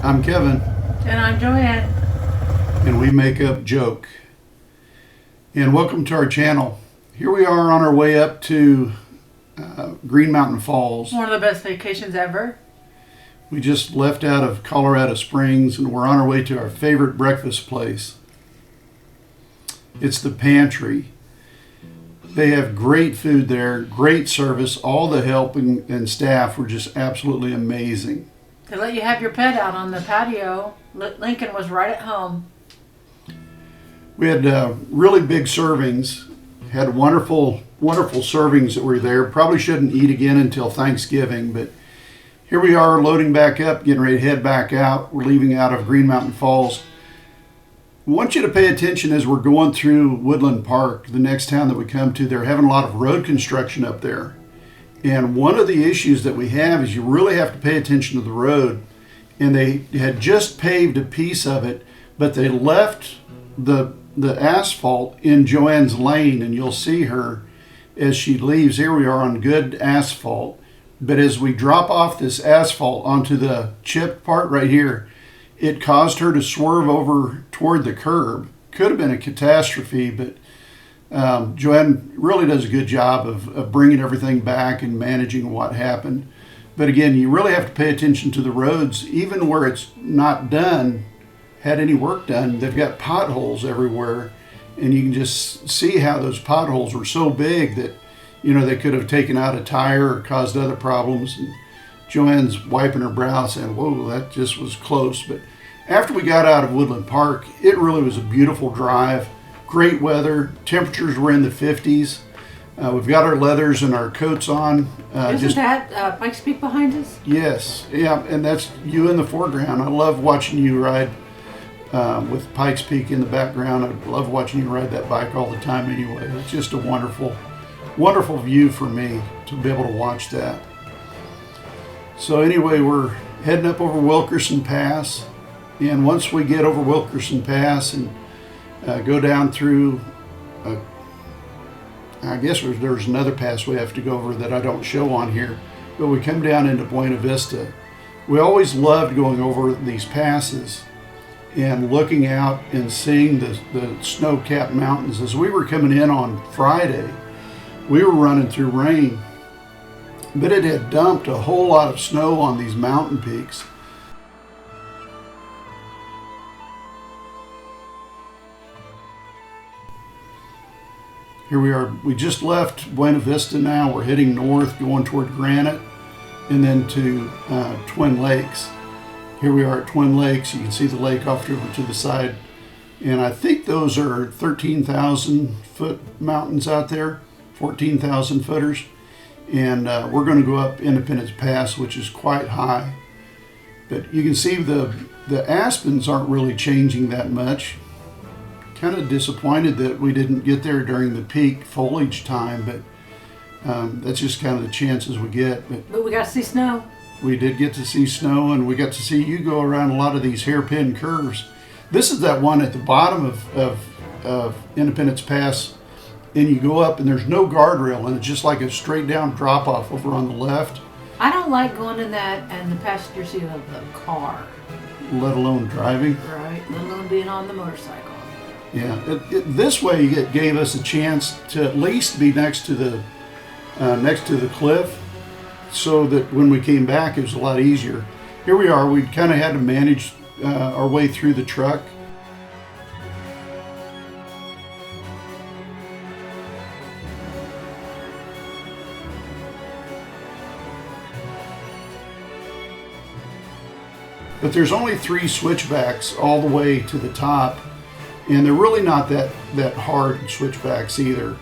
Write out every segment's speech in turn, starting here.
I'm Kevin. And I'm Joanne. And we make up joke. And welcome to our channel. Here we are on our way up to Green Mountain Falls. One of the best vacations ever. We just left out of Colorado Springs and we're on our way to our favorite breakfast place. It's the Pantry. They have great food there, great service. All the help and staff were just absolutely amazing. They let you have your pet out on the patio. Lincoln was right at home. We had really big servings. Had wonderful servings that were there. Probably shouldn't eat again until Thanksgiving, but here we are loading back up, getting ready to head back out. We're leaving out of Green Mountain Falls. I want you to pay attention as we're going through Woodland Park, the next town that we come to. They're having a lot of road construction up there. And one of the issues that we have is you really have to pay attention to the road. And they had just paved a piece of it, but they left the asphalt in Joanne's lane, and you'll see her as she leaves. Here we are on good asphalt. But as we drop off this asphalt onto the chipped part right here, it caused her to swerve over toward the curb. Could have been a catastrophe, but Joanne really does a good job of bringing everything back and managing what happened. But again, you really have to pay attention to the roads, even where it's not had any work done. They've got potholes everywhere, and you can just see how those potholes were so big that, they could have taken out a tire or caused other problems. And Joanne's wiping her brow saying, whoa, that just was close. But after we got out of Woodland Park, it really was a beautiful drive. Great weather. Temperatures were in the 50s. We've got our leathers and our coats on. Isn't that Pikes Peak behind us? Yes. Yeah, and that's you in the foreground. I love watching you ride with Pikes Peak in the background. I love watching you ride that bike all the time anyway. It's just a wonderful view for me to be able to watch that. So anyway, we're heading up over Wilkerson Pass, and once we get over Wilkerson Pass and go down through, I guess there's another pass we have to go over that I don't show on here, but we come down into Buena Vista. We always loved going over these passes and looking out and seeing the snow-capped mountains. As we were coming in on Friday, we were running through rain, but it had dumped a whole lot of snow on these mountain peaks. Here we are. We just left Buena Vista now. We're heading north, going toward Granite, and then to Twin Lakes. Here we are at Twin Lakes. You can see the lake off over to the side. And I think those are 13,000 foot mountains out there, 14,000 footers. And we're going to go up Independence Pass, which is quite high. But you can see the aspens aren't really changing that much. Kind of disappointed that we didn't get there during the peak foliage time, but that's just kind of the chances we get. But we got to see snow. We did get to see snow, and we got to see you go around a lot of these hairpin curves. This is that one at the bottom of Independence Pass, and you go up and there's no guardrail, and it's just like a straight down drop off over on the left. I don't like going in that and the passenger seat of the car. Let alone driving. Right, let alone being on the motorcycle. Yeah, this way it gave us a chance to at least be next to the cliff, so that when we came back it was a lot easier. Here we are. We kind of had to manage our way through the truck. But there's only 3 switchbacks all the way to the top, and they're really not that hard switchbacks either.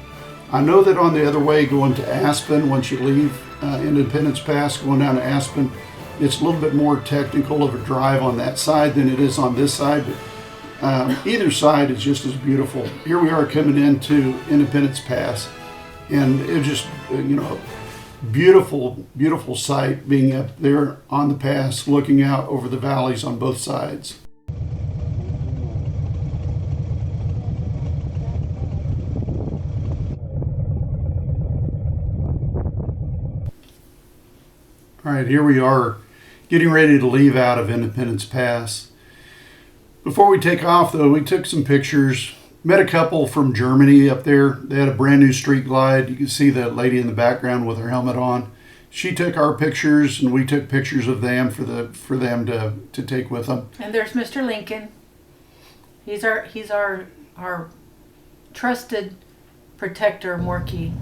I know that on the other way going to Aspen, once you leave Independence Pass, going down to Aspen, it's a little bit more technical of a drive on that side than it is on this side, but either side is just as beautiful. Here we are coming into Independence Pass, and it's just, beautiful sight being up there on the pass, looking out over the valleys on both sides. All right, here we are getting ready to leave out of Independence Pass. Before we take off, though, we took some pictures. Met a couple from Germany up there. They had a brand new street glide. You can see that lady in the background with her helmet on. She took our pictures, and we took pictures of them for them to take with them. And there's Mr. Lincoln. He's our trusted protector, Morky.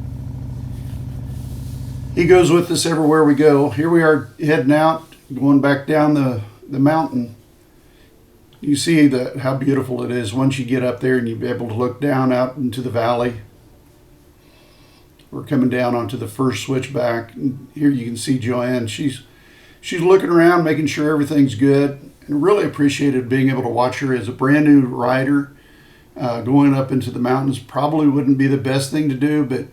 He goes with us everywhere we go. Here we are heading out, going back down the mountain. You see how beautiful it is once you get up there and you'll be able to look down out into the valley. We're coming down onto the first switchback. And here you can see Jo&Ke. She's looking around, making sure everything's good. And really appreciated being able to watch her as a brand new rider. Going up into the mountains probably wouldn't be the best thing to do, but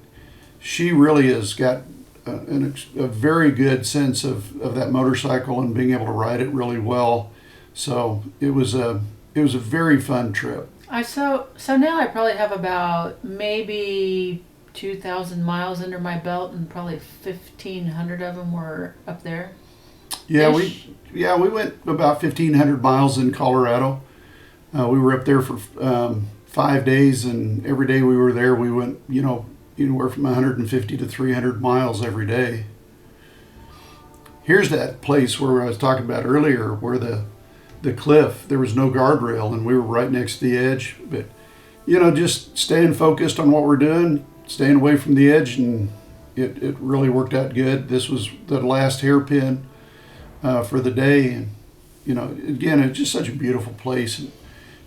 she really has got a very good sense of that motorcycle and being able to ride it really well. So it was a very fun trip. So now I probably have about maybe 2,000 miles under my belt, and probably 1,500 of them were up there. Yeah, we went about 1,500 miles in Colorado. We were up there for 5 days, and every day we were there, we went, anywhere from 150 to 300 miles every day. Here's that place where I was talking about earlier, where the cliff, there was no guardrail, and we were right next to the edge. But, just staying focused on what we're doing, staying away from the edge, and it really worked out good. This was the last hairpin for the day. And, again, it's just such a beautiful place. And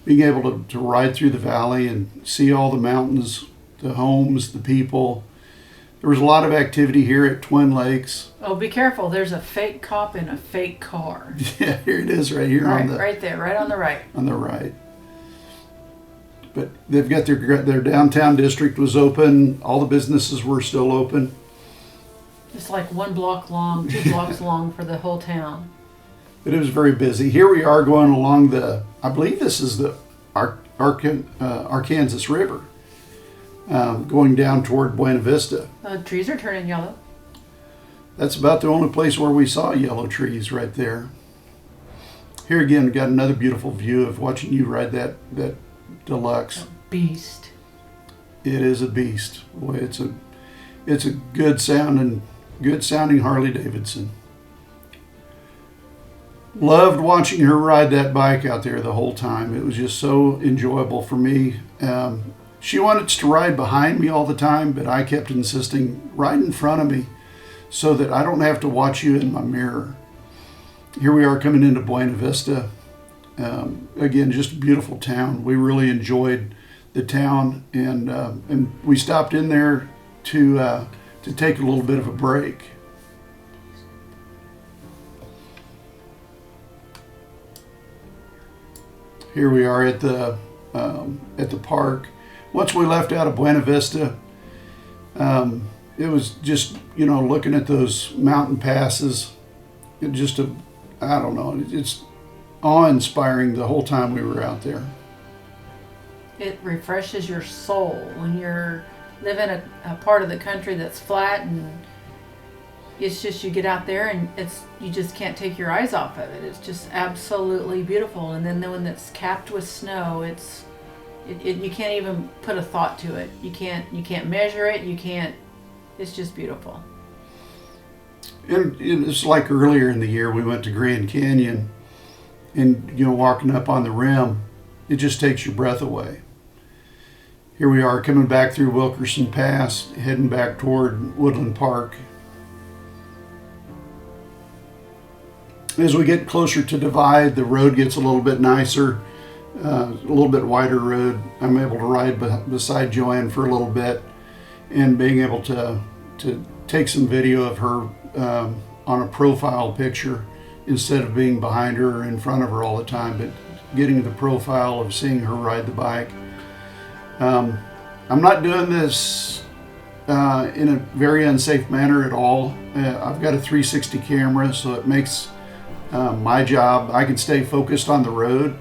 being able to ride through the valley and see all the mountains, the homes, the people. There was a lot of activity here at Twin Lakes. Oh, be careful. There's a fake cop in a fake car. Yeah, here it is right here right there, right on the right. On the right. But they've got their downtown district was open. All the businesses were still open. It's like 1 block long, 2 blocks long for the whole town. But it was very busy. Here we are going along I believe this is the Arkansas River, going down toward Buena Vista. The trees are turning yellow. That's about the only place where we saw yellow trees right there. Here again, we got another beautiful view of watching you ride that deluxe. A beast. It is a beast. Boy, it's a good sounding Harley Davidson. Loved watching her ride that bike out there the whole time. It was just so enjoyable for me. She wanted to ride behind me all the time, but I kept insisting, ride in front of me so that I don't have to watch you in my mirror. Here we are coming into Buena Vista. Again, just a beautiful town. We really enjoyed the town, and we stopped in there to take a little bit of a break. Here we are at the park. Once we left out of Buena Vista, it was just looking at those mountain passes. It's awe-inspiring the whole time we were out there. It refreshes your soul when you're living a part of the country that's flat, and it's just you get out there and you just can't take your eyes off of it. It's just absolutely beautiful. And then the one that's capped with snow, you can't even put a thought to it. You can't measure it. It's just beautiful. And it's like earlier in the year we went to Grand Canyon, and walking up on the rim, it just takes your breath away. Here we are coming back through Wilkerson Pass, heading back toward Woodland Park. As we get closer to Divide, the road gets a little bit nicer, a little bit wider road. I'm able to ride beside Jo&Ke for a little bit, and being able to take some video of her on a profile picture instead of being behind her or in front of her all the time, but getting the profile of seeing her ride the bike. I'm not doing this in a very unsafe manner at all. I've got a 360 camera, so it makes my job, I can stay focused on the road,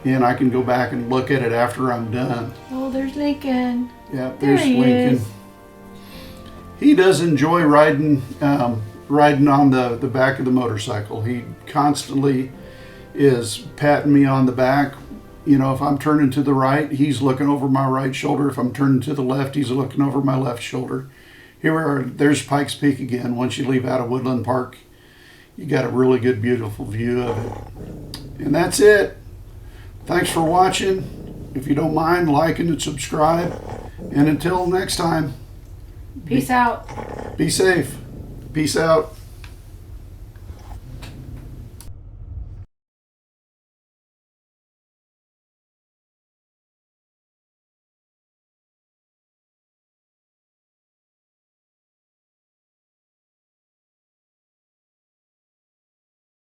and I can go back and look at it after I'm done. Oh, there's Lincoln. Yeah, there's there he Lincoln. is. He does enjoy riding riding on the back of the motorcycle. He constantly is patting me on the back. You know, if I'm turning to the right, he's looking over my right shoulder. If I'm turning to the left, he's looking over my left shoulder. Here we are. There's Pikes Peak again. Once you leave out of Woodland Park, you got a really good, beautiful view of it. And that's it. Thanks for watching. If you don't mind, liking and subscribe. And until next time, Peace out. be safe. Peace out.